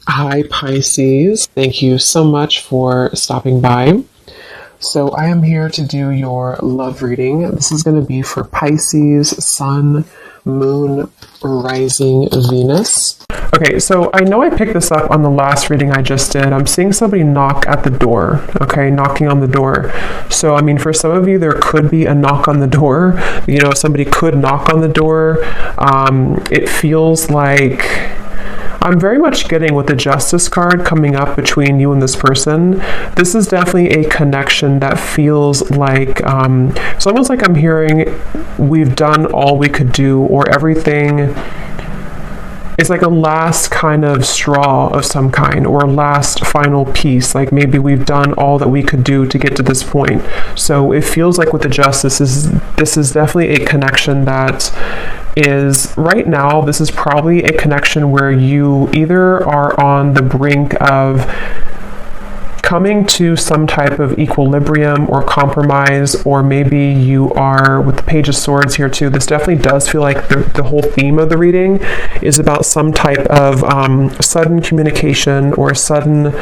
Hi, Pisces. Thank you so much for stopping by. So, I am here to do your love reading. This is going to be for Pisces, Sun, Moon, Rising, Venus. Okay, so I know I picked this up on the last reading I just did. I'm seeing somebody knock at the door, okay, knocking on the door. So, I mean, for some of you, there could be a knock on the door. You know, somebody could knock on the door. It feels like I'm very much getting with the Justice card coming up between you and this person. This is definitely a connection that feels like, it's almost like I'm hearing we've done all we could do, or everything is like a last kind of straw of some kind, or a last final piece. Like maybe we've done all that we could do to get to this point. So it feels like with the Justice, this is definitely a connection that is right now, this is probably a connection where you either are on the brink of coming to some type of equilibrium or compromise, or maybe you are with the Page of Swords here too. This definitely does feel like the whole theme of the reading is about some type of sudden communication, or sudden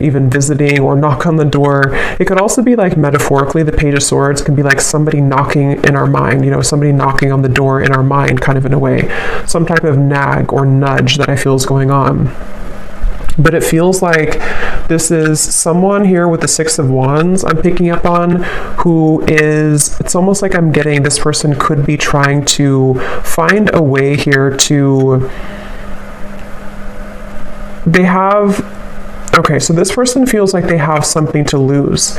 even visiting or knock on the door. It could also be like metaphorically, the Page of Swords can be like somebody knocking in our mind, you know, somebody knocking on the door in our mind, kind of in a way, some type of nag or nudge that I feel is going on. But it feels like this is someone here with the Six of Wands I'm picking up on, who is, it's almost like I'm getting this person could be trying to find a way here to, okay, so this person feels like they have something to lose.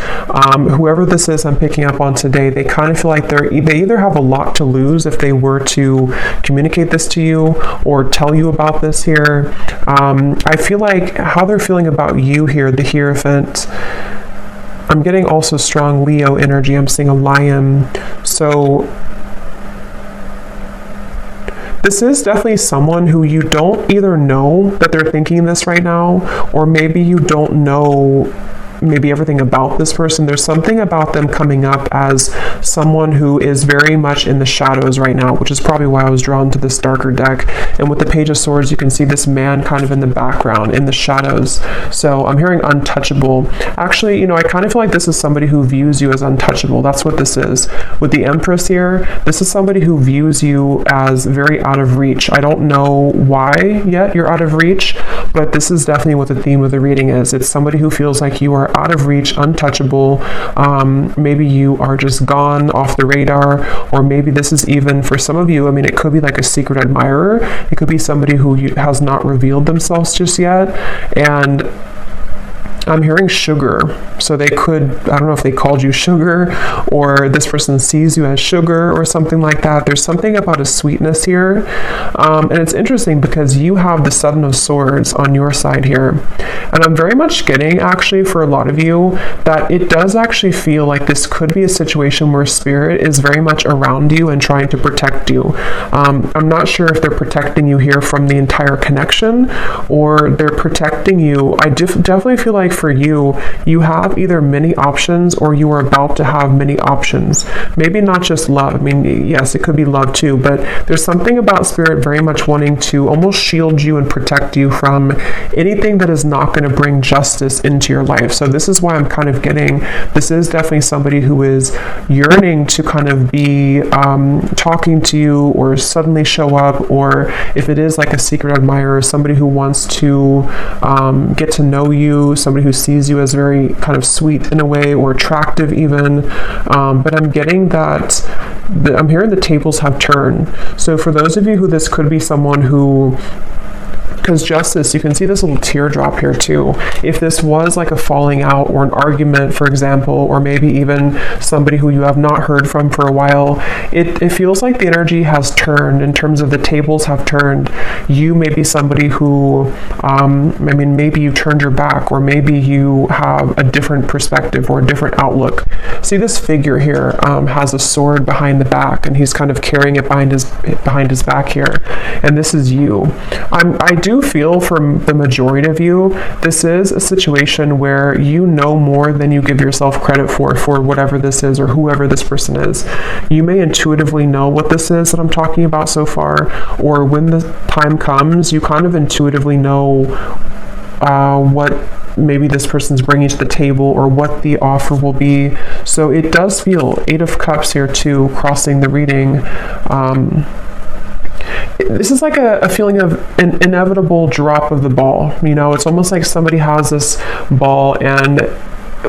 Whoever this is I'm picking up on today, they kind of feel like they either have a lot to lose if they were to communicate this to you or tell you about this here. I feel like how they're feeling about you here, the Hierophant. I'm getting also strong Leo energy. I'm seeing a lion. So this is definitely someone who you don't either know that they're thinking this right now, or maybe you don't know maybe everything about this person. There's something about them coming up as someone who is very much in the shadows right now, which is probably why I was drawn to this darker deck. And with the Page of Swords, you can see this man kind of in the background, in the shadows. So I'm hearing untouchable. Actually, you know, I kind of feel like this is somebody who views you as untouchable. That's what this is. With the Empress here, this is somebody who views you as very out of reach. I don't know why yet you're out of reach, but this is definitely what the theme of the reading is. It's somebody who feels like you are out of reach, untouchable. Maybe you are just gone off the radar, or maybe this is even for some of you, I mean, it could be like a secret admirer. It could be somebody who has not revealed themselves just yet. And I'm hearing sugar. So they could, I don't know if they called you sugar, or this person sees you as sugar or something like that. There's something about a sweetness here. And it's interesting because you have the Seven of Swords on your side here. And I'm very much getting, actually, for a lot of you, that it does actually feel like this could be a situation where Spirit is very much around you and trying to protect you. I'm not sure if they're protecting you here from the entire connection, or they're protecting you. I definitely feel like for you, you have either many options, or you are about to have many options. Maybe not just love. I mean, yes, it could be love too, but there's something about Spirit very much wanting to almost shield you and protect you from anything that is not going to bring justice into your life. So this is why I'm kind of getting, this is definitely somebody who is yearning to kind of be talking to you, or suddenly show up, or if it is like a secret admirer, somebody who wants to get to know you, somebody who sees you as very kind of sweet in a way, or attractive even. But I'm getting that, I'm hearing the tables have turned. So for those of you who this could be someone who, because Justice, you can see this little teardrop here too. If this was like a falling out or an argument, for example, or maybe even somebody who you have not heard from for a while, it feels like the energy has turned in terms of the tables have turned. You may be somebody who, I mean, maybe you turned your back, or maybe you have a different perspective or a different outlook. See, this figure here has a sword behind the back, and he's kind of carrying it behind his back here. And this is you. I do feel from the majority of you, this is a situation where you know more than you give yourself credit for whatever this is, or whoever this person is. You may intuitively know what this is that I'm talking about so far, or when the time comes, you kind of intuitively know what maybe this person's bringing to the table or what the offer will be. So it does feel 8 of Cups here too, crossing the reading. This is like a feeling of an inevitable drop of the ball. It's almost like somebody has this ball and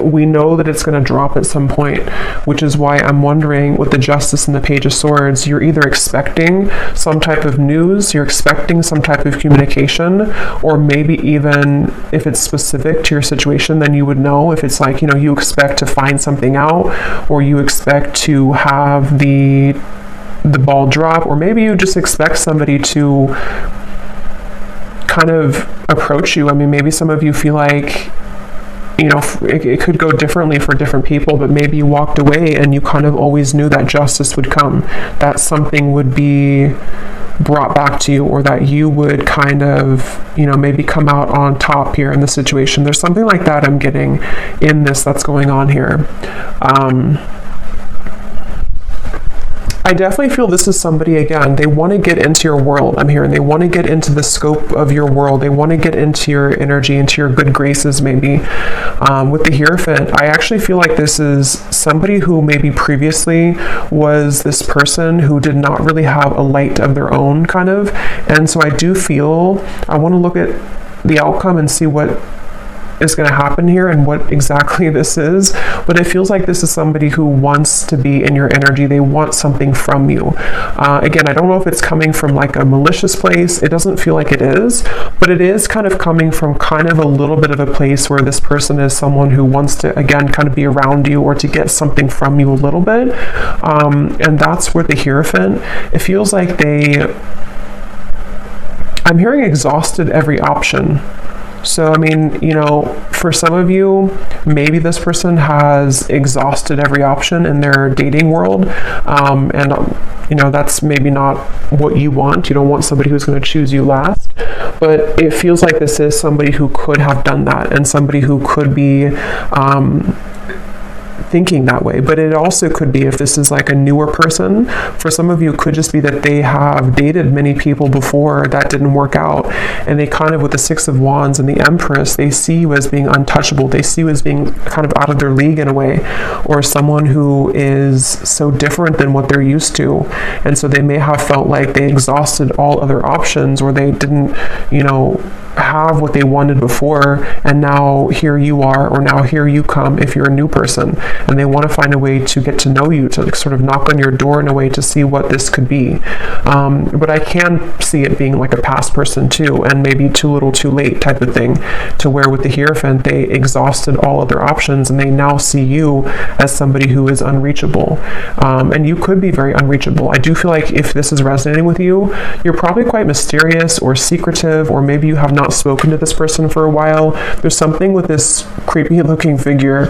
we know that it's going to drop at some point, which is why I'm wondering with the Justice and the Page of Swords, you're either expecting some type of news, you're expecting some type of communication, or maybe even if it's specific to your situation, then you would know. If it's like, you expect to find something out, or you expect to have the ball drop, or maybe you just expect somebody to kind of approach you. Maybe some of you feel like it could go differently for different people, but maybe you walked away and you kind of always knew that justice would come, that something would be brought back to you, or that you would kind of, maybe come out on top here in the situation. There's something like that I'm getting in this that's going on here. I definitely feel this is somebody, again, they want to get into your world. I'm hearing they want to get into the scope of your world. They want to get into your energy, into your good graces, maybe. With the Hierophant, I actually feel like this is somebody who maybe previously was this person who did not really have a light of their own, kind of. And so I do feel, I want to look at the outcome and see what is going to happen here and what exactly this is, but it feels like this is somebody who wants to be in your energy. They want something from you. Again, I don't know if it's coming from like a malicious place. It doesn't feel like it is, but it is kind of coming from kind of a little bit of a place where this person is someone who wants to, again, kind of be around you or to get something from you a little bit. And that's where the Hierophant, it feels like I'm hearing exhausted every option. So, for some of you, maybe this person has exhausted every option in their dating world. That's maybe not what you want. You don't want somebody who's going to choose you last. But it feels like this is somebody who could have done that, and somebody who could be thinking that way. But it also could be, if this is like a newer person, for some of you it could just be that they have dated many people before that didn't work out, and they kind of, with the Six of Wands and the Empress, they see you as being untouchable. They see you as being kind of out of their league in a way, or someone who is so different than what they're used to. And so they may have felt like they exhausted all other options, or they didn't, have what they wanted before, and now here you are, or now here you come if you're a new person, and they want to find a way to get to know you, to sort of knock on your door in a way to see what this could be. But I can see it being like a past person too, and maybe too little too late type of thing, to where with the Hierophant they exhausted all other options and they now see you as somebody who is unreachable. And you could be very unreachable. I do feel like if this is resonating with you, you're probably quite mysterious or secretive, or maybe you have not spoken to this person for a while. There's something with this creepy looking figure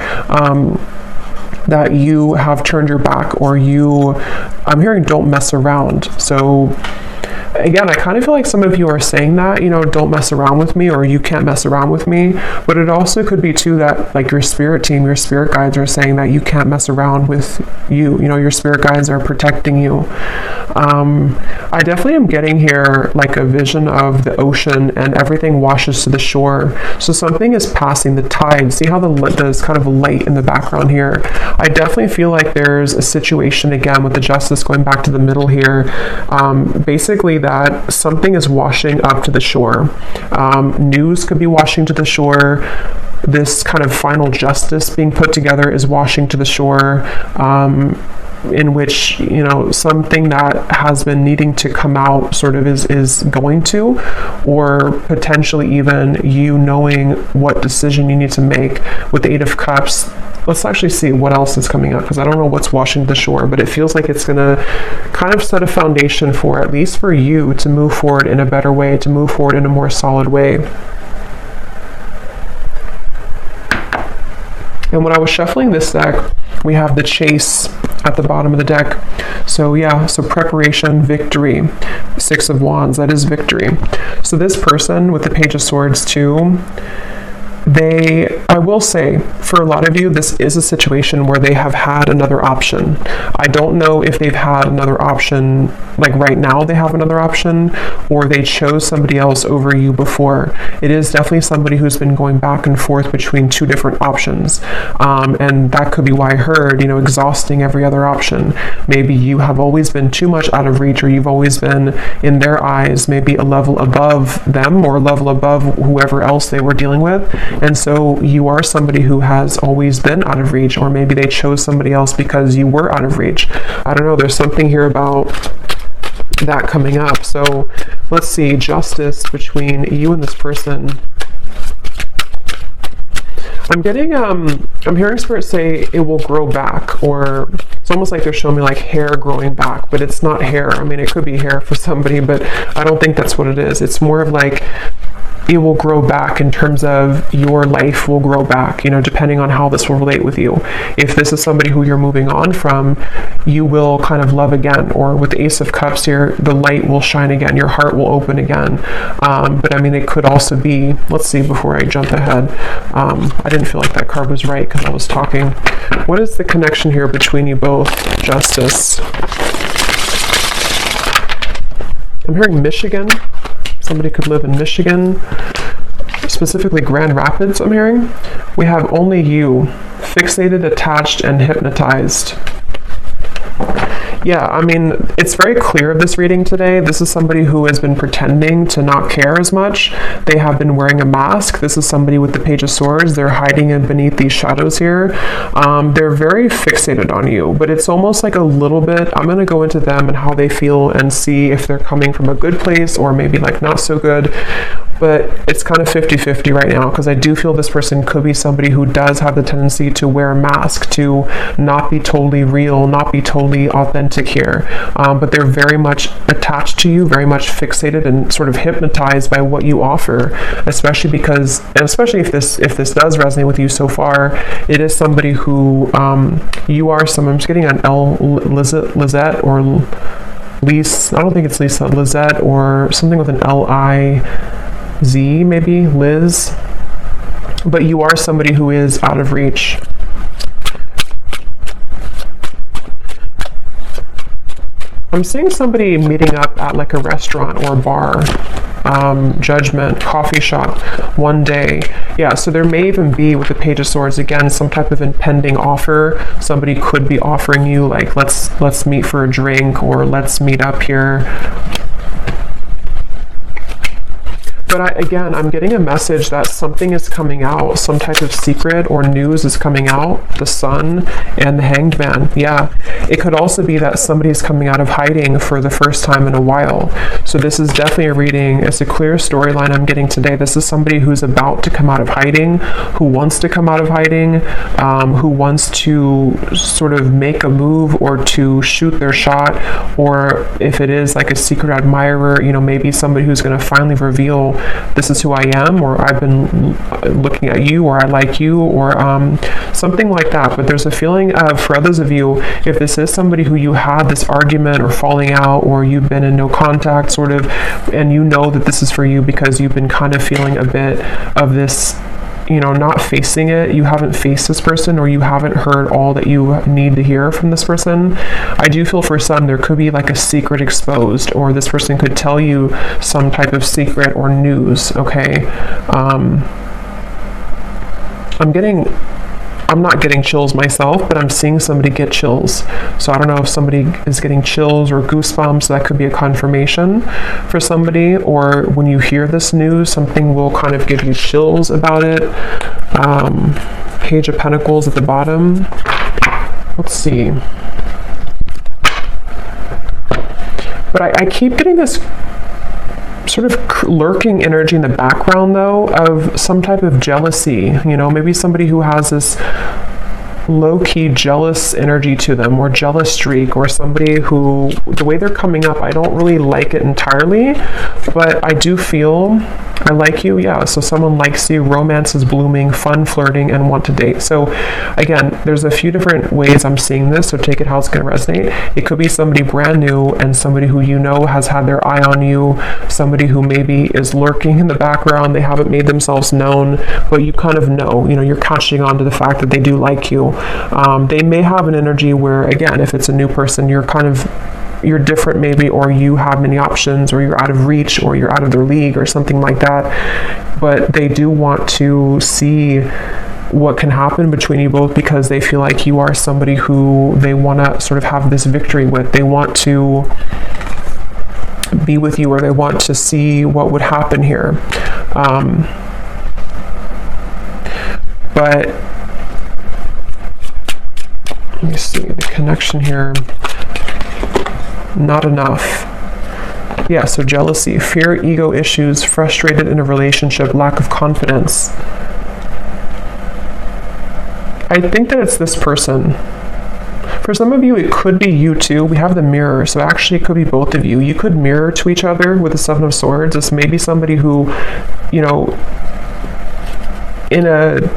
that you have turned your back, or I'm hearing don't mess around. So again, I kind of feel like some of you are saying that, don't mess around with me, or you can't mess around with me. But it also could be too that like your spirit team, your spirit guides are saying that you can't mess around with you. Your spirit guides are protecting you. I definitely am getting here like a vision of the ocean and everything washes to the shore. So something is passing the tide. See how there's kind of a light in the background here. I definitely feel like there's a situation, again, with the Justice going back to the middle here. Basically that something is washing up to the shore. News could be washing to the shore. This kind of final justice being put together is washing to the shore. In which, something that has been needing to come out sort of is going to, or potentially even you knowing what decision you need to make. With the Eight of Cups, let's actually see what else is coming up, because I don't know what's washing the shore, but it feels like it's going to kind of set a foundation for, at least for you, to move forward in a better way, to move forward in a more solid way. And when I was shuffling this deck, we have the Chase at the bottom of the deck. So preparation, victory. Six of Wands, that is victory. So this person with the Page of Swords too, I will say, for a lot of you, this is a situation where they have had another option. I don't know if they've had another option, like right now they have another option, or they chose somebody else over you before. It is definitely somebody who's been going back and forth between two different options. And that could be why I heard, exhausting every other option. Maybe you have always been too much out of reach, or you've always been, in their eyes, maybe a level above them or a level above whoever else they were dealing with. And so you are somebody who has always been out of reach, or maybe they chose somebody else because you were out of reach. I don't know, there's something here about that coming up. So let's see, justice between you and this person. I'm getting, I'm hearing Spirit say it will grow back, or it's almost like they're showing me like hair growing back, but it's not hair. I mean, it could be hair for somebody, but I don't think that's what it is. It's more of like, it will grow back in terms of your life will grow back, depending on how this will relate with you. If this is somebody who you're moving on from, you will kind of love again, or with the Ace of Cups here, the light will shine again, your heart will open again. But I mean, it could also be, let's see, before I jump ahead, I didn't feel like that card was right because I was talking. What is the connection here between you both? Justice. I'm hearing Michigan. Somebody could live in Michigan, specifically Grand Rapids, I'm hearing. We have only you, fixated, attached, and hypnotized. Yeah, I mean, it's very clear of this reading today. This is somebody who has been pretending to not care as much. They have been wearing a mask. This is somebody with the Page of Swords. They're hiding in beneath these shadows here. They're very fixated on you, but it's almost like a little bit, I'm going to go into them and how they feel and see if they're coming from a good place or maybe like not so good. But it's kind of 50-50 right now, because I do feel this person could be somebody who does have the tendency to wear a mask, to not be totally real, not be totally authentic here. But they're very much attached to you, very much fixated and sort of hypnotized by what you offer, especially because, and especially if this does resonate with you so far, it is somebody who you are someone, I'm just getting an Lizette or Lise, I don't think it's Lisa, Lizette or something with an L-I-Z, maybe, Liz. But you are somebody who is out of reach. I'm seeing somebody meeting up at like a restaurant or a bar, judgment, coffee shop, one day. Yeah, so there may even be, with the Page of Swords, again, some type of impending offer. Somebody could be offering you like, let's meet for a drink, or let's meet up here. But I'm getting a message that something is coming out, some type of secret or news is coming out, the Sun and the Hanged Man. Yeah, it could also be that somebody's coming out of hiding for the first time in a while. So this is definitely a reading. It's a clear storyline I'm getting today. This is somebody who's about to come out of hiding, who wants to come out of hiding, who wants to sort of make a move or to shoot their shot, or if it is like a secret admirer, maybe somebody who's going to finally reveal, this is who I am, or I've been looking at you, or I like you, or something like that. But there's a feeling of, for others of you, if this is somebody who you had this argument or falling out, or you've been in no contact sort of, and you know that this is for you because you've been kind of feeling a bit of this, not facing it, you haven't faced this person, or you haven't heard all that you need to hear from this person. I do feel for some there could be like a secret exposed, or this person could tell you some type of secret or news, okay? I'm not getting chills myself, but I'm seeing somebody get chills. So I don't know if somebody is getting chills or goosebumps. That could be a confirmation for somebody, or when you hear this news, something will kind of give you chills about it. Page of Pentacles at the bottom. Let's see. But I keep getting this sort of lurking energy in the background, though, of some type of jealousy. Maybe somebody who has this low-key jealous energy to them, or jealous streak, or somebody who, the way they're coming up, I don't really like it entirely, but I do feel I like you. Yeah, so someone likes you, romance is blooming, fun flirting, and want to date. So again, there's a few different ways I'm seeing this, so take it how it's going to resonate. It could be somebody brand new and somebody who you know has had their eye on you, somebody who maybe is lurking in the background, they haven't made themselves known, but you kind of know, you're catching on to the fact that they do like you. They may have an energy where, again, if it's a new person, you're different maybe, or you have many options, or you're out of reach, or you're out of their league, or something like that. But they do want to see what can happen between you both, because they feel like you are somebody who they want to sort of have this victory with. They want to be with you, or they want to see what would happen here. But let me see the connection here. Not enough. Yeah, so jealousy, fear, ego issues, frustrated in a relationship, lack of confidence. I think that it's this person. For some of you, it could be you too. We have the mirror, so actually it could be both of you. You could mirror to each other with the Seven of Swords. It's maybe somebody who, in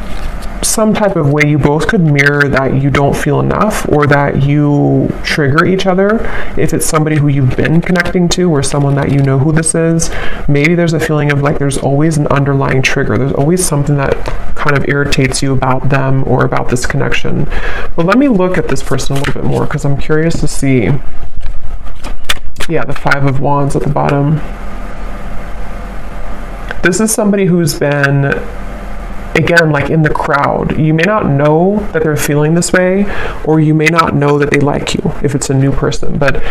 some type of way, you both could mirror that you don't feel enough, or that you trigger each other. If it's somebody who you've been connecting to, or someone that you know who this is, maybe there's a feeling of like there's always an underlying trigger. There's always something that kind of irritates you about them or about this connection. But let me look at this person a little bit more, because I'm curious to see. Yeah, the Five of Wands at the bottom. This is somebody who's been, again, like in the crowd. You may not know that they're feeling this way, or you may not know that they like you if it's a new person. But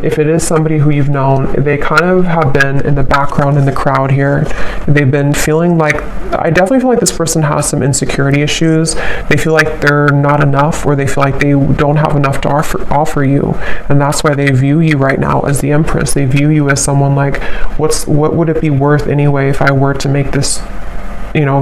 if it is somebody who you've known, they kind of have been in the background in the crowd here. They've been feeling like, I definitely feel like this person has some insecurity issues. They feel like they're not enough, or they feel like they don't have enough to offer you. And that's why they view you right now as the Empress. They view you as someone like, what would it be worth anyway if I were to make this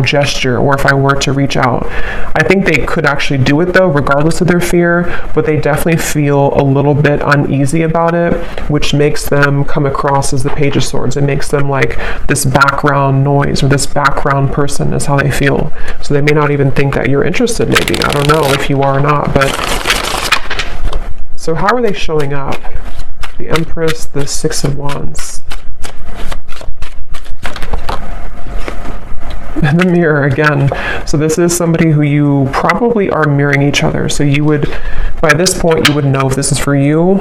gesture, or if I were to reach out. I think they could actually do it though, regardless of their fear, but they definitely feel a little bit uneasy about it, which makes them come across as the Page of Swords. It makes them like this background noise, or this background person is how they feel. So they may not even think that you're interested, maybe. I don't know if you are or not, but so how are they showing up? The Empress, the Six of Wands. In the mirror again. So this is somebody who you probably are mirroring each other. So you would, by this point, you would know if this is for you,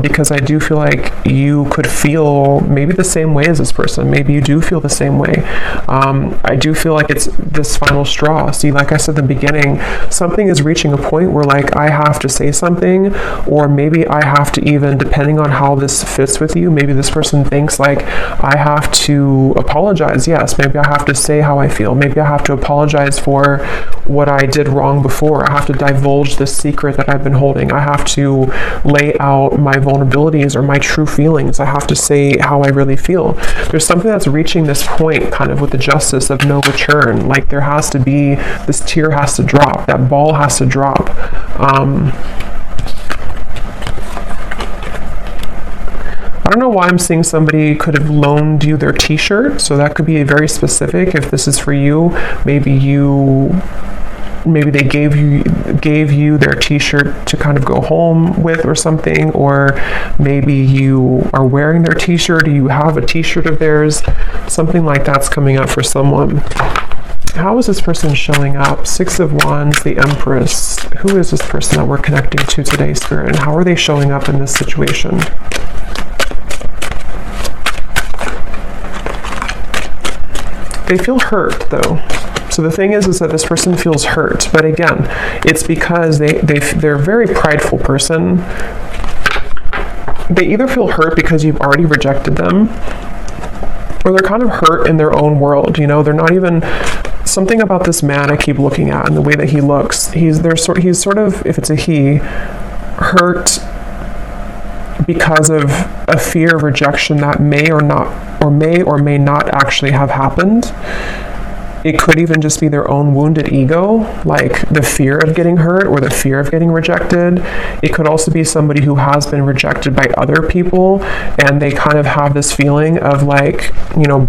because I do feel like you could feel maybe the same way as this person. Maybe you do feel the same way. I do feel like it's this final straw. See, like I said at the beginning, something is reaching a point where like I have to say something, or maybe I have to, even depending on how this fits with you, maybe this person thinks like I have to apologize. Yes, maybe I have to say how I feel. Maybe I have to apologize for what I did wrong before. I have to divulge this secret that I've been holding. I have to lay out my vulnerabilities or my true feelings. I have to say how I really feel. There's something that's reaching this point kind of with the Justice of no return. Like there has to be, this tear has to drop. That ball has to drop. I don't know why I'm seeing somebody could have loaned you their t-shirt, so that could be very specific. If this is for you, maybe they gave you their t-shirt to kind of go home with or something, or maybe you are wearing their t-shirt, or you have a t-shirt of theirs. Something like that's coming up for someone. How is this person showing up? Six of Wands, the Empress. Who is this person that we're connecting to today, Spirit, and how are they showing up in this situation? They feel hurt though. So the thing is that this person feels hurt, but again, it's because they're a very prideful person. They either feel hurt because you've already rejected them, or they're kind of hurt in their own world. They're not even, something about this man I keep looking at and the way that he looks. He's sort of, if it's a he, hurt because of a fear of rejection that may or may not actually have happened. It could even just be their own wounded ego, like the fear of getting hurt or the fear of getting rejected. It could also be somebody who has been rejected by other people, and they kind of have this feeling of like,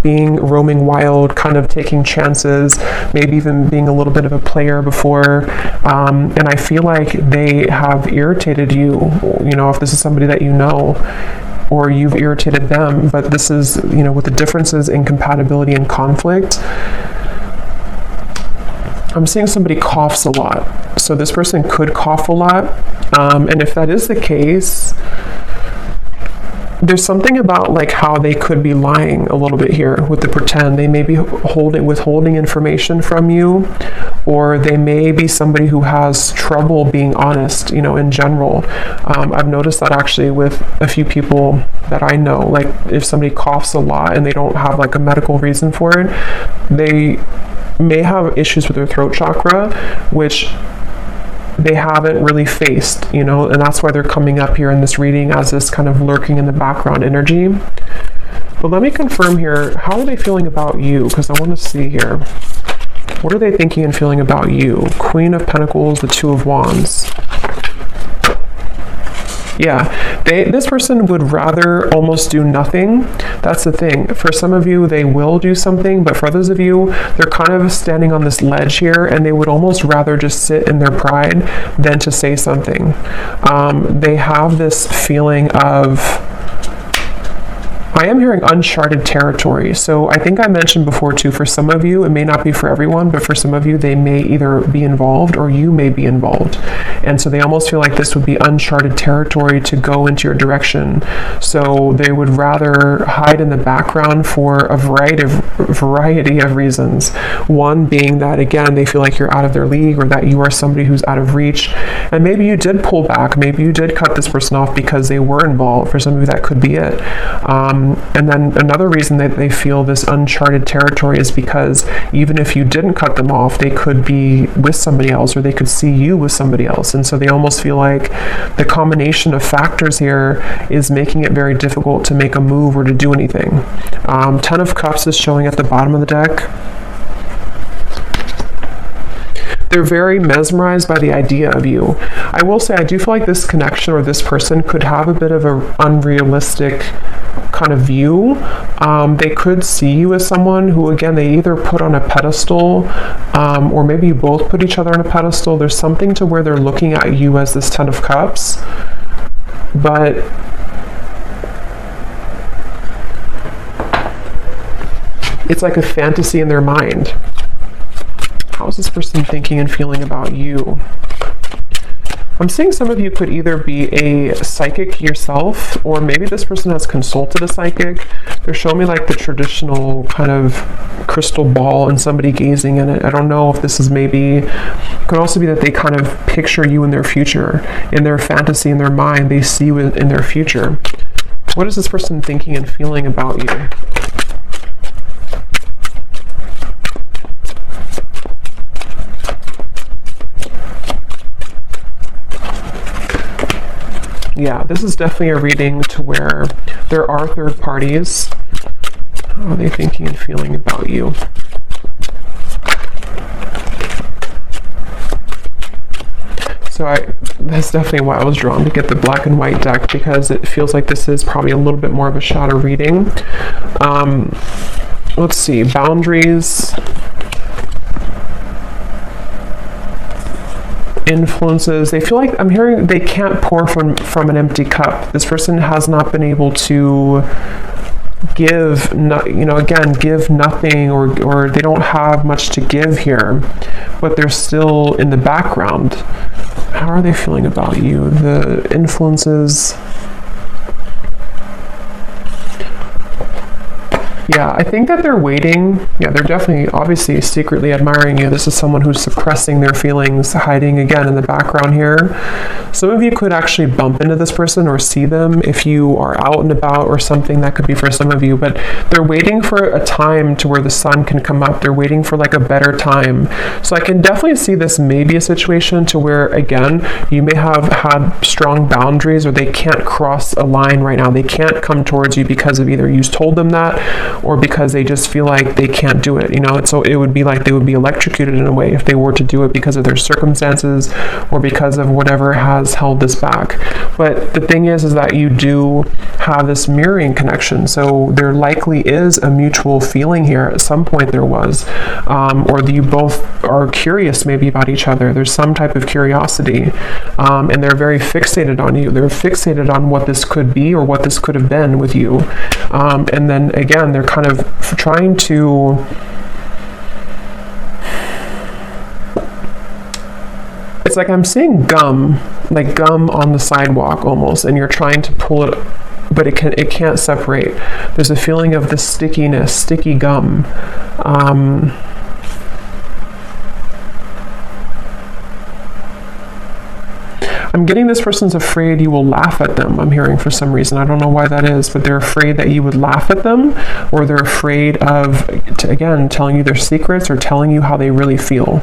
being roaming wild, kind of taking chances, maybe even being a little bit of a player before. And I feel like they have irritated you, if this is somebody that you know, or you've irritated them. But this is, with the differences in compatibility and conflict, I'm seeing somebody coughs a lot. So this person could cough a lot. And if that is the case, there's something about like how they could be lying a little bit here with the pretend. They may be withholding information from you, or they may be somebody who has trouble being honest, in general. I've noticed that actually with a few people that I know, like if somebody coughs a lot and they don't have like a medical reason for it, they may have issues with their throat chakra, which they haven't really faced, and that's why they're coming up here in this reading as this kind of lurking in the background energy. But let me confirm here, how are they feeling about you? Because I want to see here. What are they thinking and feeling about you? Queen of Pentacles, the Two of Wands. Yeah, this person would rather almost do nothing. That's the thing. For some of you, they will do something, but for others of you, they're kind of standing on this ledge here, and they would almost rather just sit in their pride than to say something. They have this feeling of, I am hearing uncharted territory. So I think I mentioned before too, for some of you, it may not be for everyone, but for some of you, they may either be involved or you may be involved. And so they almost feel like this would be uncharted territory to go into your direction. So they would rather hide in the background for a variety of reasons. One being that, again, they feel like you're out of their league, or that you are somebody who's out of reach. And maybe you did pull back. Maybe you did cut this person off because they were involved. For some of you, that could be it. And then another reason that they feel this uncharted territory is because even if you didn't cut them off, they could be with somebody else, or they could see you with somebody else. And so they almost feel like the combination of factors here is making it very difficult to make a move or to do anything. 10 of Cups is showing at the bottom of the deck. They're very mesmerized by the idea of you. I will say, I do feel like this connection or this person could have a bit of an unrealistic kind of view. They could see you as someone who, again, they either put on a pedestal, or maybe you both put each other on a pedestal. There's something to where they're looking at you as this 10 of Cups. But it's like a fantasy in their mind. How is this person thinking and feeling about you? I'm seeing some of you could either be a psychic yourself, or maybe this person has consulted a psychic. They're showing me like the traditional kind of crystal ball and somebody gazing in it. I don't know if this is maybe, it could also be that they kind of picture you in their future, in their fantasy, in their mind, they see you in their future. What is this person thinking and feeling about you? Yeah, this is definitely a reading to where there are third parties. How are they thinking and feeling about you? So that's definitely why I was drawn to get the black and white deck, because it feels like this is probably a little bit more of a shadow reading. Let's see, boundaries, influences. They feel like, I'm hearing they can't pour from an empty cup. This person has not been able to give, give nothing, or they don't have much to give here, but they're still in the background. How are they feeling about you? The influences. Yeah, I think that they're waiting. Yeah, they're definitely, obviously, secretly admiring you. This is someone who's suppressing their feelings, hiding again in the background here. Some of you could actually bump into this person or see them if you are out and about or something. That could be for some of you, but they're waiting for a time to where the sun can come up. They're waiting for like a better time. So I can definitely see this may be a situation to where, again, you may have had strong boundaries, or they can't cross a line right now. They can't come towards you because of either you told them that, or because they just feel like they can't do it. So it would be like they would be electrocuted in a way if they were to do it because of their circumstances or because of whatever has held this back. But the thing is that you do have this mirroring connection. So there likely is a mutual feeling here. At some point there was, or you both are curious maybe about each other. There's some type of curiosity, and they're very fixated on you. They're fixated on what this could be or what this could have been with you. And then again, they're kind of trying to it's like I'm seeing gum, like gum on the sidewalk almost, and you're trying to pull it, but it can't separate. There's a feeling of the stickiness, sticky gum. I'm getting this person's afraid you will laugh at them. I'm hearing for some reason. I don't know why that is, but they're afraid that you would laugh at them, or they're afraid of, again, telling you their secrets or telling you how they really feel.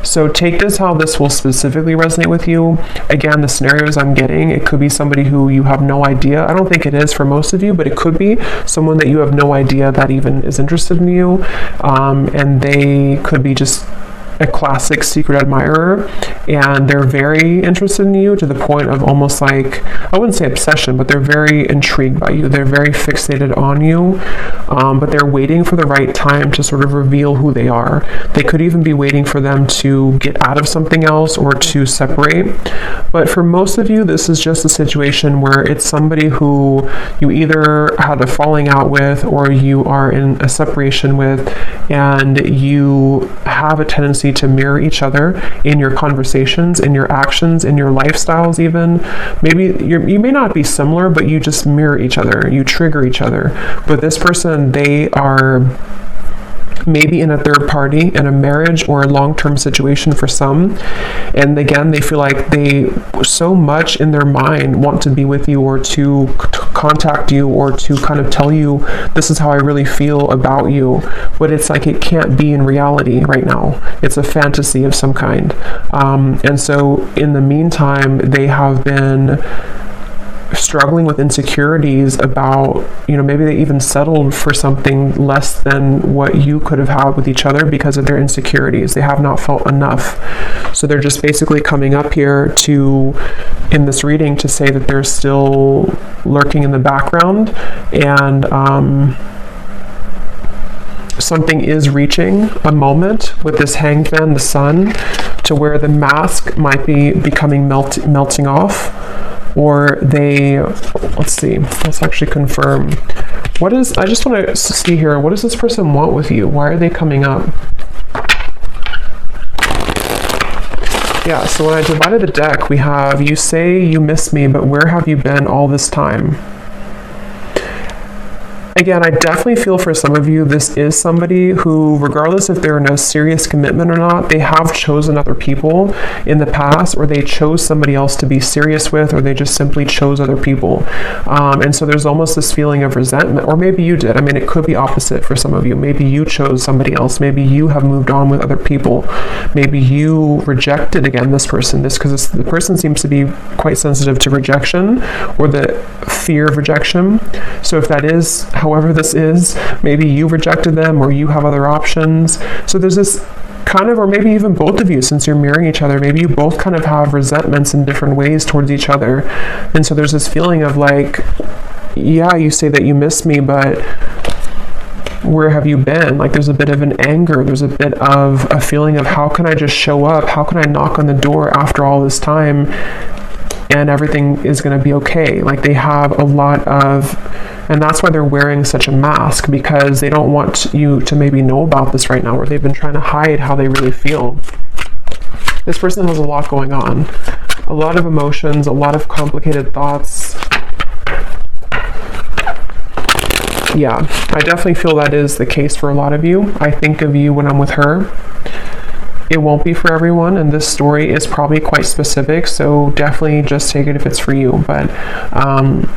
So take this how this will specifically resonate with you. Again, the scenarios I'm getting, it could be somebody who you have no idea. I don't think it is for most of you, but it could be someone that you have no idea that even is interested in you. And they could be just a classic secret admirer, and they're very interested in you to the point of almost like, I wouldn't say obsession, but they're very intrigued by you. They're very fixated on you, but they're waiting for the right time to sort of reveal who they are. They could even be waiting for them to get out of something else or to separate. But for most of you, this is just a situation where it's somebody who you either had a falling out with or you are in a separation with, and you have a tendency to mirror each other in your conversations, in your actions, in your lifestyles even. Maybe you may not be similar, but you just mirror each other. You trigger each other. But this person, they are maybe in a third party, in a marriage or a long-term situation for some. And again, they feel like they so much in their mind want to be with you or to contact you or to kind of tell you, this is how I really feel about you. But it's like it can't be in reality right now. It's a fantasy of some kind. And so in the meantime, they have been struggling with insecurities about, maybe they even settled for something less than what you could have had with each other because of their insecurities. They have not felt enough. So they're just basically coming up here in this reading to say that they're still lurking in the background, and something is reaching a moment with this Hanged Man, the sun, to where the mask might be becoming melting off. Or let's actually confirm. I just want to see here, what does this person want with you? Why are they coming up? Yeah, so when I divided the deck, we have, you say you miss me, but where have you been all this time? Again, I definitely feel for some of you, this is somebody who, regardless if they're in a serious commitment or not, they have chosen other people in the past, or they chose somebody else to be serious with, or they just simply chose other people. And so there's almost this feeling of resentment, or maybe you did. I mean, it could be opposite for some of you. Maybe you chose somebody else. Maybe you have moved on with other people. Maybe you rejected, again, this person. Because the person seems to be quite sensitive to rejection, or the fear of rejection. So if that is, however this is, maybe you rejected them or you have other options. So there's this kind of, or maybe even both of you, since you're mirroring each other, maybe you both kind of have resentments in different ways towards each other. And so there's this feeling of like, yeah, you say that you miss me, but where have you been? Like there's a bit of an anger, there's a bit of a feeling of how can I just show up? How can I knock on the door after all this time and everything is going to be okay? Like they have a lot of, and that's why they're wearing such a mask, because they don't want you to maybe know about this right now, or they've been trying to hide how they really feel. This person has a lot going on, a lot of emotions, a lot of complicated thoughts. Yeah, I definitely feel that is the case for a lot of you. I think of you when I'm with her. it won't be for everyone, and this story is probably quite specific, so definitely just take it if it's for you. But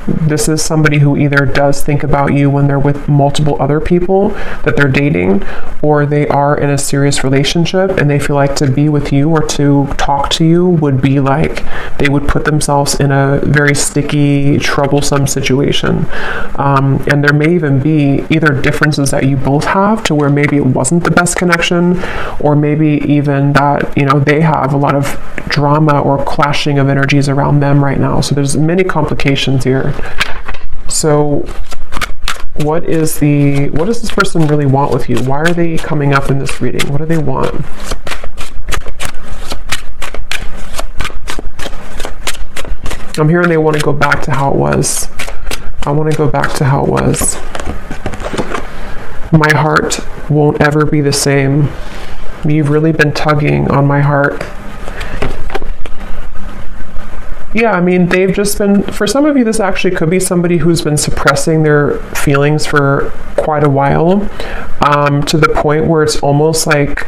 this is somebody who either does think about you when they're with multiple other people that they're dating, or they are in a serious relationship and they feel like to be with you or to talk to you would be like they would put themselves in a very sticky, troublesome situation. And there may even be either differences that you both have to where maybe it wasn't the best connection, or maybe even that, you know, they have a lot of drama or clashing of energies around them right now. So there's many complications here. So what does this person really want with you? Why are they coming up in this reading? What do they want? I'm hearing they want to go back to how it was. I want to go back to how it was. My heart won't ever be the same. You've really been tugging on my heart. Yeah, I mean, they've just been, for some of you, this actually could be somebody who's been suppressing their feelings for quite a while, to the point where it's almost like,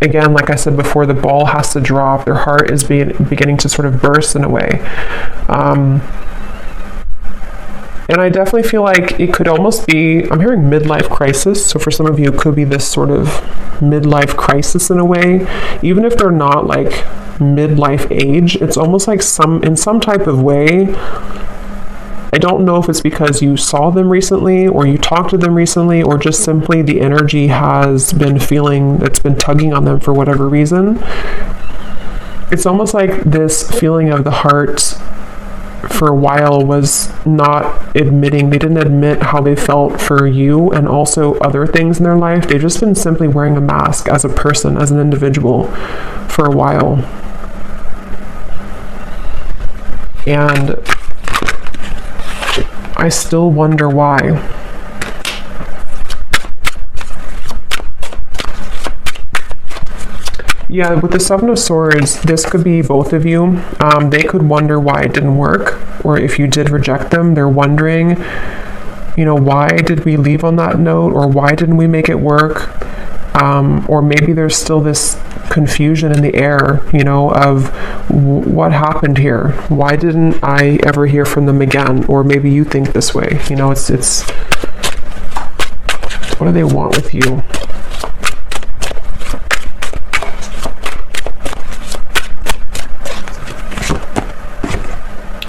again, like I said before, the ball has to drop. Their heart is beginning to sort of burst in a way. And I definitely feel like it could almost be, I'm hearing midlife crisis. So for some of you, it could be this sort of midlife crisis in a way. Even if they're not like midlife age, it's almost like in some type of way. I don't know if it's because you saw them recently or you talked to them recently, or just simply the energy has been feeling, that's been tugging on them for whatever reason. It's almost like this feeling of the heart for a while was not admitting, they didn't admit how they felt for you and also other things in their life. They've just been simply wearing a mask as a person, as an individual for a while. And I still wonder why. Yeah, with the Seven of Swords, this could be both of you. They could wonder why it didn't work, or if you did reject them, they're wondering, you know, why did we leave on that note, or why didn't we make it work? Or maybe there's still this confusion in the air, you know, of what happened here? Why didn't I ever hear from them again? Or maybe you think this way, you know, it's what do they want with you?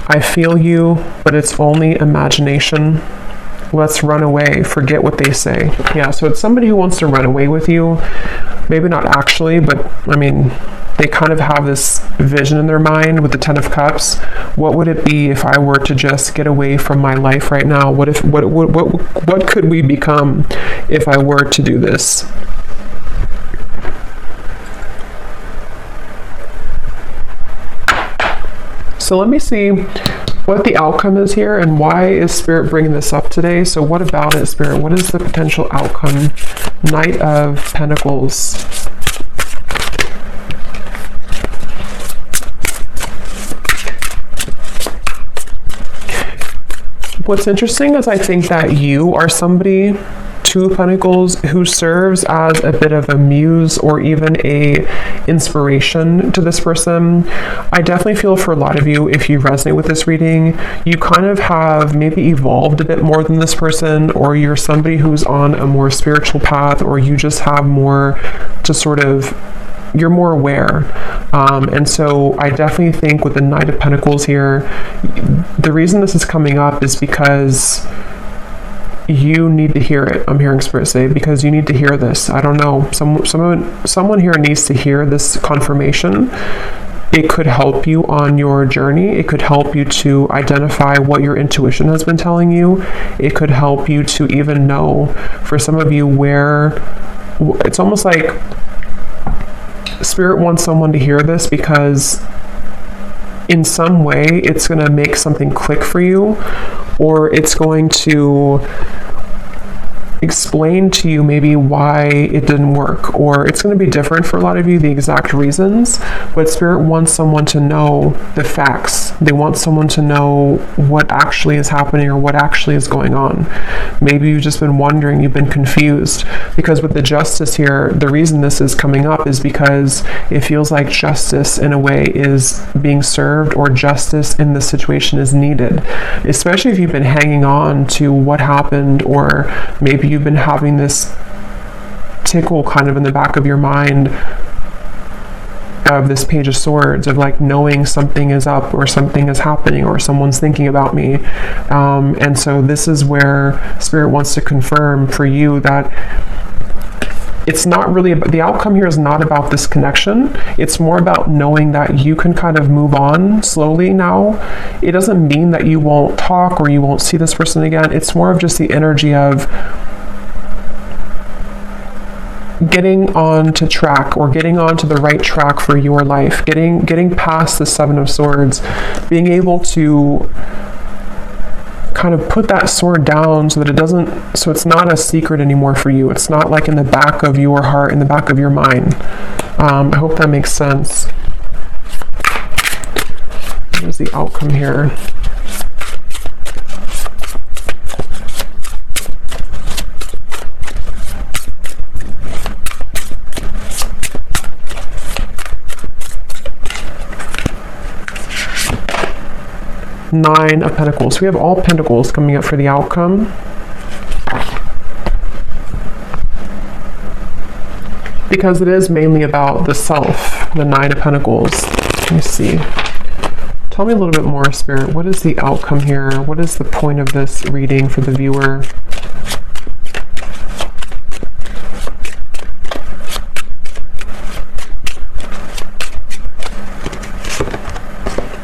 I feel you, but it's only imagination. Let's run away. Forget what they say. Yeah, so it's somebody who wants to run away with you. Maybe not actually, but I mean, they kind of have this vision in their mind with the Ten of Cups. What would it be if I were to just get away from my life right now? What could we become if I were to do this? So let me see what the outcome is here, and why is Spirit bringing this up today. So what about it, Spirit? What is the potential outcome? Knight of Pentacles. What's interesting is I think that you are somebody, Two of Pentacles, who serves as a bit of a muse or even a inspiration to this person. I definitely feel for a lot of you, if you resonate with this reading, you kind of have maybe evolved a bit more than this person, or you're somebody who's on a more spiritual path, or you just have more to sort of, you're more aware. And so I definitely think with the Knight of Pentacles here, the reason this is coming up is because you need to hear it. I'm hearing Spirit say, because you need to hear this. I don't know. Someone here needs to hear this confirmation. It could help you on your journey. It could help you to identify what your intuition has been telling you. It could help you to even know, for some of you, where it's almost like Spirit wants someone to hear this because in some way it's going to make something click for you, or it's going to explain to you maybe why it didn't work, or it's going to be different for a lot of you, the exact reasons, but Spirit wants someone to know the facts. They want someone to know what actually is happening or what actually is going on. Maybe you've just been wondering, you've been confused, because with the Justice here, the reason this is coming up is because it feels like justice in a way is being served, or justice in the situation is needed, especially if you've been hanging on to what happened, or maybe you've been having this tickle kind of in the back of your mind of this Page of Swords, of like knowing something is up or something is happening or someone's thinking about me. And so this is where Spirit wants to confirm for you that it's not really about, the outcome here is not about this connection. It's more about knowing that you can kind of move on slowly now. It doesn't mean that you won't talk or you won't see this person again. It's more of just the energy of getting on to track, or getting on to the right track for your life, getting past the Seven of Swords, being able to kind of put that sword down so that so it's not a secret anymore for you. It's not like in the back of your heart, in the back of your mind. I hope that makes sense. What is the outcome here? Nine of Pentacles. We have all Pentacles coming up for the outcome. Because it is mainly about the self, the Nine of Pentacles. Let me see. Tell me a little bit more, Spirit. What is the outcome here? What is the point of this reading for the viewer?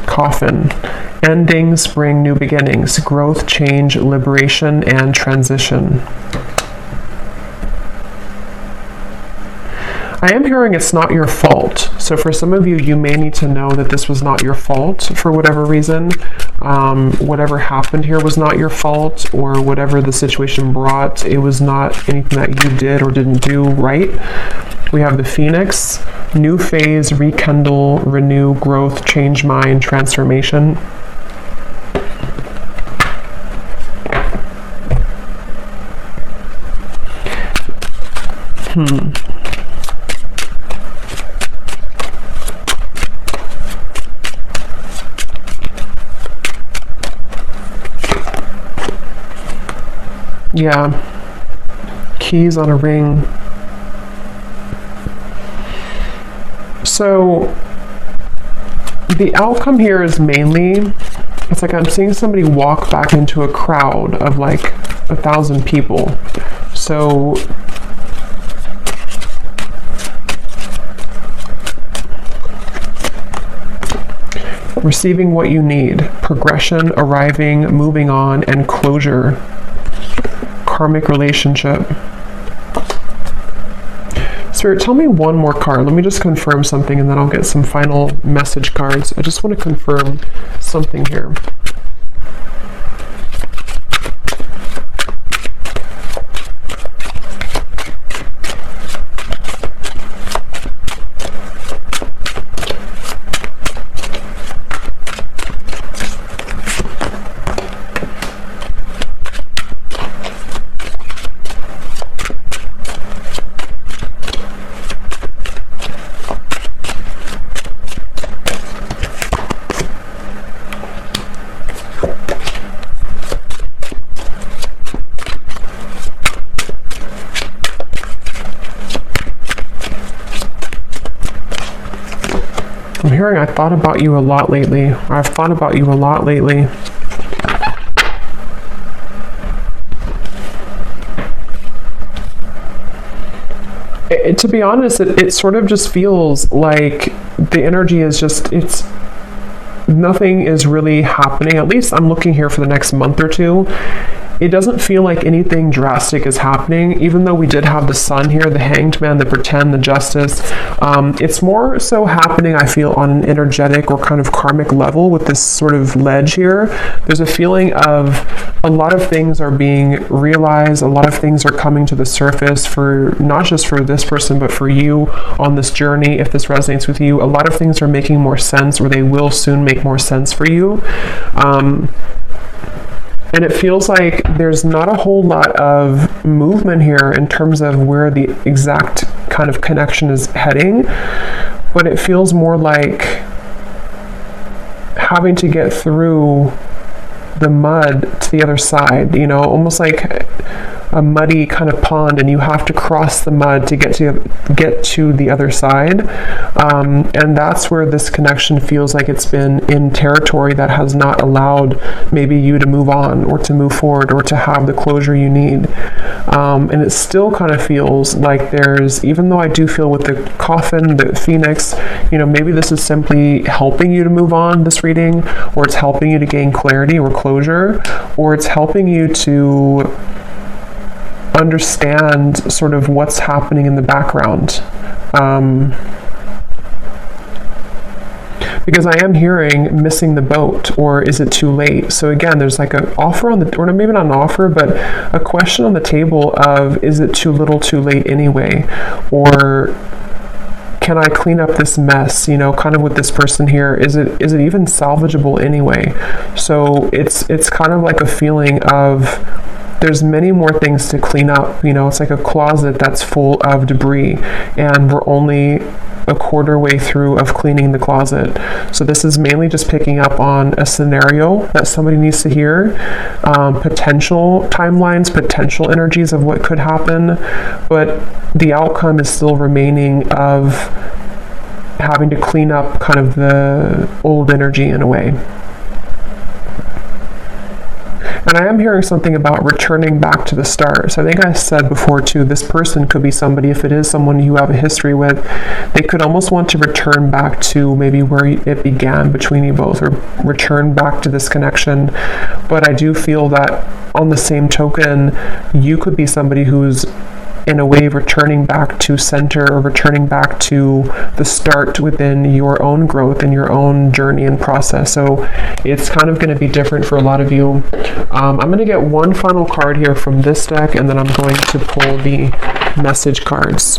Coffin. Endings bring new beginnings, growth, change, liberation, and transition. I am hearing it's not your fault. So for some of you, you may need to know that this was not your fault for whatever reason. Whatever happened here was not your fault, or whatever the situation brought, it was not anything that you did or didn't do right. We have the Phoenix, new phase, rekindle, renew, growth, change mind, transformation. Yeah. Keys on a ring. So the outcome here is mainly, it's like I'm seeing somebody walk back into a crowd of like 1,000 people. So receiving what you need, progression, arriving, moving on, and closure. Karmic relationship. Spirit, tell me one more card. Let me just confirm something, and then I'll get some final message cards. I just want to confirm something here. I'm hearing I thought about you a lot lately. I've thought about you a lot lately. To be honest, it sort of just feels like the energy is just, nothing is really happening. At least I'm looking here for the next month or two. it doesn't feel like anything drastic is happening, even though we did have the Sun here, the Hanged Man, the Pretend, the Justice. It's more so happening, I feel, on an energetic or kind of karmic level with this sort of ledge here. There's a feeling of a lot of things are being realized, a lot of things are coming to the surface for not just for this person, but for you on this journey. If this resonates with you, a lot of things are making more sense, or they will soon make more sense for you. And it feels like there's not a whole lot of movement here in terms of where the exact kind of connection is heading, but it feels more like having to get through the mud to the other side, you know, almost like a muddy kind of pond, and you have to cross the mud to get to the other side. And that's where this connection feels like it's been in territory that has not allowed maybe you to move on or to move forward or to have the closure you need. And it still kind of feels like there's, even though I do feel with the coffin, the phoenix, you know, maybe this is simply helping you to move on, this reading, or it's helping you to gain clarity or closure, or it's helping you to understand sort of what's happening in the background. Because I am hearing missing the boat, or is it too late? So again, there's like an offer on the, or maybe not an offer, but a question on the table of, is it too little too late anyway? Or can I clean up this mess, you know, kind of with this person here? Is it even salvageable anyway? So it's kind of like a feeling of, there's many more things to clean up. You know, it's like a closet that's full of debris, and we're only a quarter way through of cleaning the closet. So this is mainly just picking up on a scenario that somebody needs to hear, potential timelines, potential energies of what could happen, but the outcome is still remaining of having to clean up kind of the old energy in a way. And I am hearing something about returning back to the start. So I think I said before too, this person could be somebody, if it is someone you have a history with, they could almost want to return back to maybe where it began between you both, or return back to this connection. But I do feel that on the same token, you could be somebody who's in a way returning back to center, or returning back to the start within your own growth and your own journey and process. So it's kind of going to be different for a lot of you. I'm going to get one final card here from this deck, and then I'm going to pull the message cards.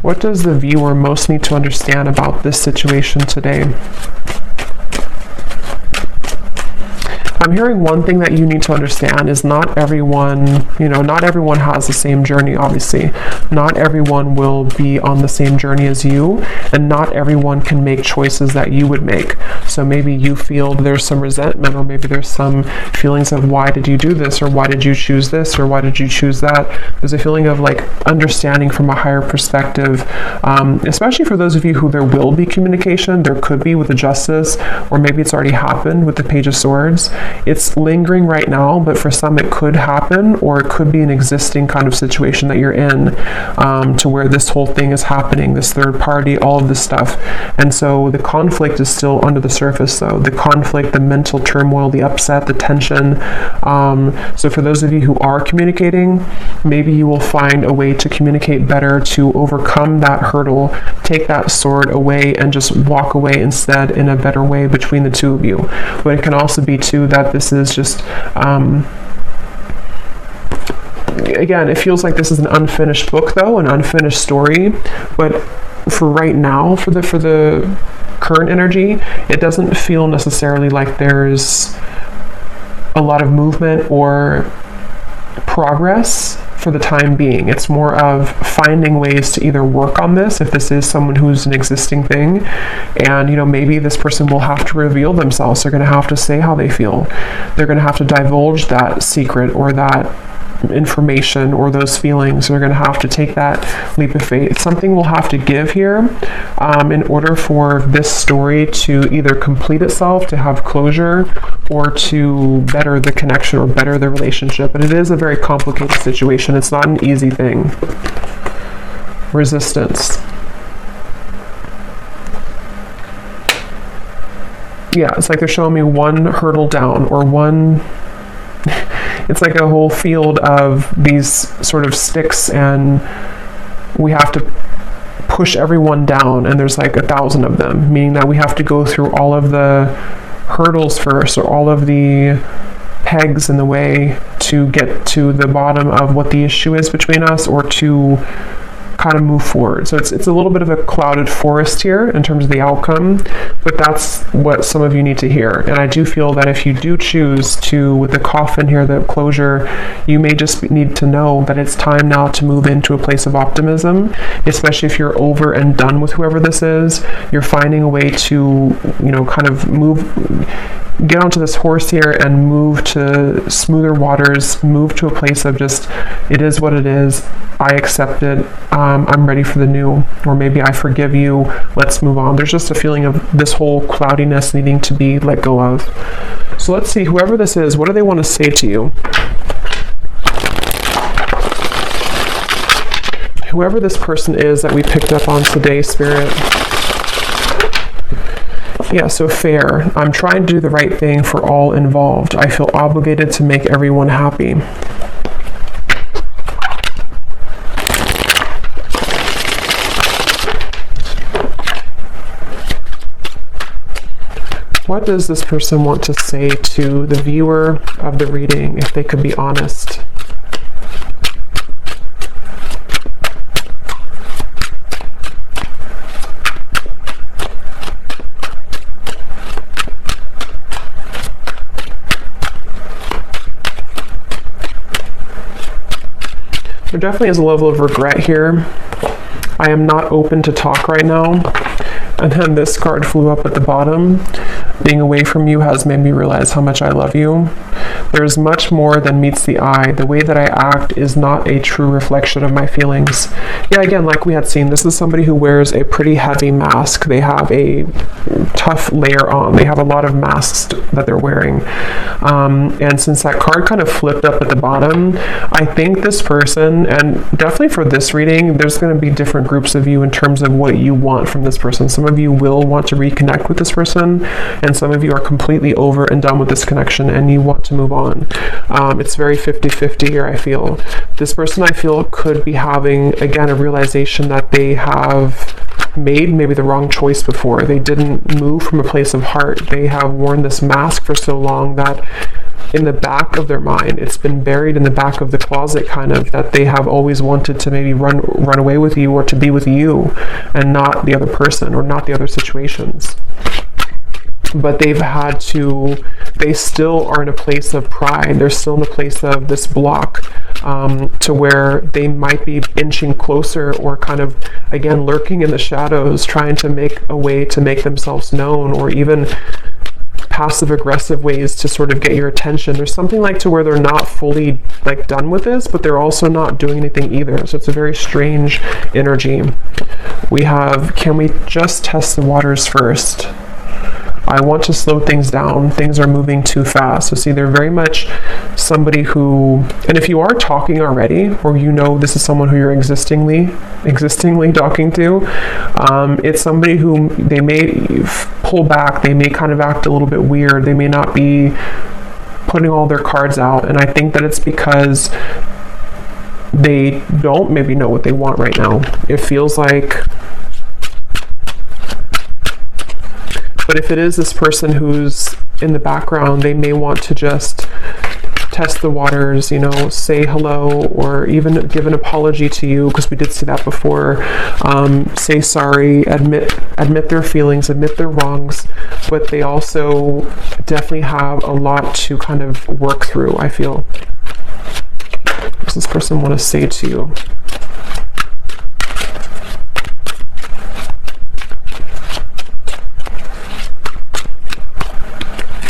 What does the viewer most need to understand about this situation today? I'm hearing one thing that you need to understand is not everyone has the same journey, obviously. Not everyone will be on the same journey as you, and not everyone can make choices that you would make. So maybe you feel there's some resentment, or maybe there's some feelings of, why did you do this, or why did you choose this, or why did you choose that? There's a feeling of like understanding from a higher perspective, especially for those of you who there will be communication. There could be with the Justice, or maybe it's already happened with the Page of Swords. It's lingering right now, but for some it could happen, or it could be an existing kind of situation that you're in, to where this whole thing is happening, this third party, all of this stuff. And so the conflict is still under the surface, though. The conflict, the mental turmoil, the upset, the tension. So for those of you who are communicating, maybe you will find a way to communicate better, to overcome that hurdle, take that sword away, and just walk away instead in a better way between the two of you. But it can also be too that this is just, again, it feels like this is an unfinished book, though, an unfinished story. But for right now, for the current energy, it doesn't feel necessarily like there's a lot of movement or progress for the time being. It's more of finding ways to either work on this, if this is someone who's an existing thing, and maybe this person will have to reveal themselves. They're going to have to say how they feel. They're going to have to divulge that secret or that information or those feelings. They're going to have to take that leap of faith. Something will have to give here in order for this story to either complete itself, to have closure, or to better the connection or better the relationship. But it is a very complicated situation. It's not an easy thing. Resistance. Yeah, it's like they're showing me one hurdle down, or one, it's like a whole field of these sort of sticks, and we have to push everyone down, and there's like 1,000 of them, meaning that we have to go through all of the hurdles first, or all of the pegs in the way to get to the bottom of what the issue is between us, or to kind of move forward. So it's a little bit of a clouded forest here in terms of the outcome, but that's what some of you need to hear. And I do feel that if you do choose to, with the coffin here, the closure, you may just need to know that it's time now to move into a place of optimism, especially if you're over and done with whoever this is. You're finding a way to, kind of get onto this horse here and move to smoother waters, move to a place of just, it is what it is, I accept it, I'm ready for the new, or maybe I forgive you, let's move on. There's just a feeling of this whole cloudiness needing to be let go of. So let's see, whoever this is, what do they want to say to you? Whoever this person is that we picked up on today, Spirit. Yeah, so fair. I'm trying to do the right thing for all involved. I feel obligated to make everyone happy. What does this person want to say to the viewer of the reading, if they could be honest? There definitely is a level of regret here. I am not open to talk right now. And then this card flew up at the bottom. Being away from you has made me realize how much I love you. There is much more than meets the eye. The way that I act is not a true reflection of my feelings. Yeah, again, like we had seen, this is somebody who wears a pretty heavy mask. They have a tough layer on. They have a lot of masks that they're wearing. And since that card kind of flipped up at the bottom, I think this person, and definitely for this reading, there's going to be different groups of you in terms of what you want from this person. Some of you will want to reconnect with this person, and some of you are completely over and done with this connection and you want to move on. It's very 50-50 here, I feel. This person, I feel, could be having, again, a realization that they have made maybe the wrong choice before. They didn't move from a place of heart. They have worn this mask for so long that in the back of their mind, it's been buried in the back of the closet, kind of, that they have always wanted to maybe run away with you, or to be with you and not the other person, or not the other situations. But they've had to, they still are in a place of pride. They're still in a place of this block, to where they might be inching closer, or kind of, again, lurking in the shadows, trying to make a way to make themselves known, or even passive aggressive ways to sort of get your attention. There's something like to where they're not fully like done with this, but they're also not doing anything either. So it's a very strange energy. We have, can we just test the waters first? I want to slow things down. Things are moving too fast. So see, they're very much somebody who, and if you are talking already, or this is someone who you're existingly talking to, it's somebody who they may pull back. They may kind of act a little bit weird. They may not be putting all their cards out. And I think that it's because they don't maybe know what they want right now. It feels like, but if it is this person who's in the background, they may want to just test the waters, say hello, or even give an apology to you, because we did see that before. Say sorry, admit their feelings, admit their wrongs, but they also definitely have a lot to kind of work through, I feel. What does this person want to say to you?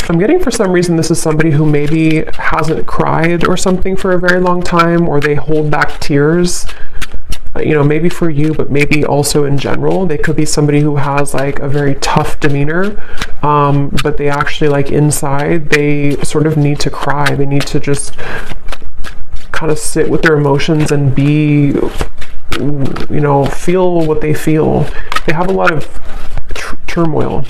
I'm getting, for some reason, this is somebody who maybe hasn't cried or something for a very long time, or they hold back tears, maybe for you, but maybe also in general. They could be somebody who has like a very tough demeanor, but they actually, like, inside, they sort of need to cry. They need to just kind of sit with their emotions and be, feel what they feel. They have a lot of turmoil.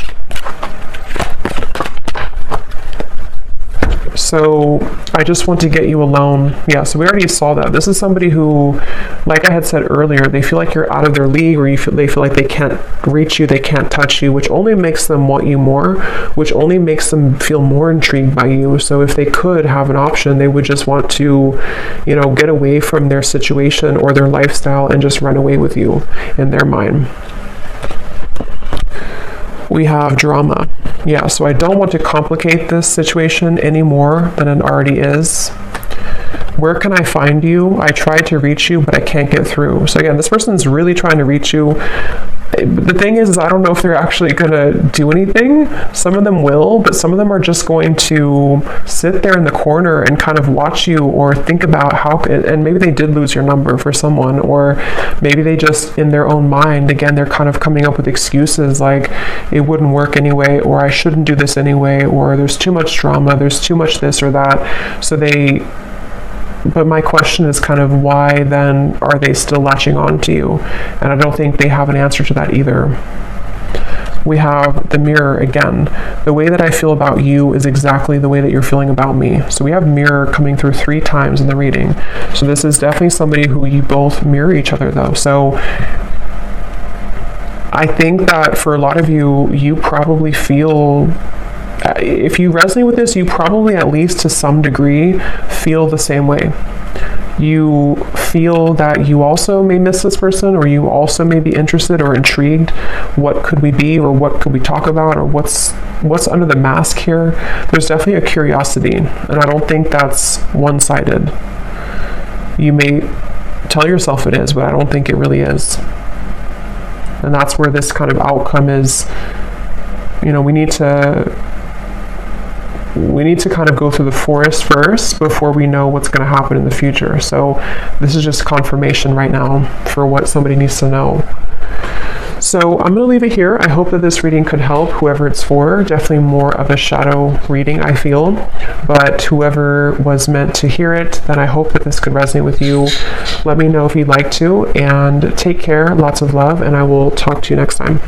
So I just want to get you alone. Yeah, so we already saw that. This is somebody who, like I had said earlier, they feel like you're out of their league, or they feel like they can't reach you, they can't touch you, which only makes them want you more, which only makes them feel more intrigued by you. So if they could have an option, they would just want to, get away from their situation or their lifestyle and just run away with you in their mind. We have drama. Yeah, so I don't want to complicate this situation any more than it already is. Where can I find you? I tried to reach you, but I can't get through. So again, this person's really trying to reach you. The thing is I don't know if they're actually going to do anything. Some of them will, but some of them are just going to sit there in the corner and kind of watch you, or think about how, and maybe they did lose your number for someone, or maybe they just, in their own mind, again, they're kind of coming up with excuses like it wouldn't work anyway, or I shouldn't do this anyway, or there's too much drama, there's too much this or that. But my question is kind of, why then are they still latching on to you? And I don't think they have an answer to that either. We have the mirror again. The way that I feel about you is exactly the way that you're feeling about me. So we have mirror coming through 3 times in the reading. So this is definitely somebody who you both mirror each other though. So I think that for a lot of you, you probably feel, if you resonate with this, you probably, at least to some degree, feel the same way. You feel that you also may miss this person, or you also may be interested or intrigued. What could we be, or what could we talk about, or what's under the mask here? There's definitely a curiosity, and I don't think that's one-sided. You may tell yourself it is, but I don't think it really is. And that's where this kind of outcome is. We need to kind of go through the forest first before we know what's going to happen in the future. So this is just confirmation right now for what somebody needs to know. So I'm going to leave it here. I hope that this reading could help whoever it's for. Definitely more of a shadow reading, I feel. But whoever was meant to hear it, then I hope that this could resonate with you. Let me know if you'd like to, and take care. Lots of love, and I will talk to you next time.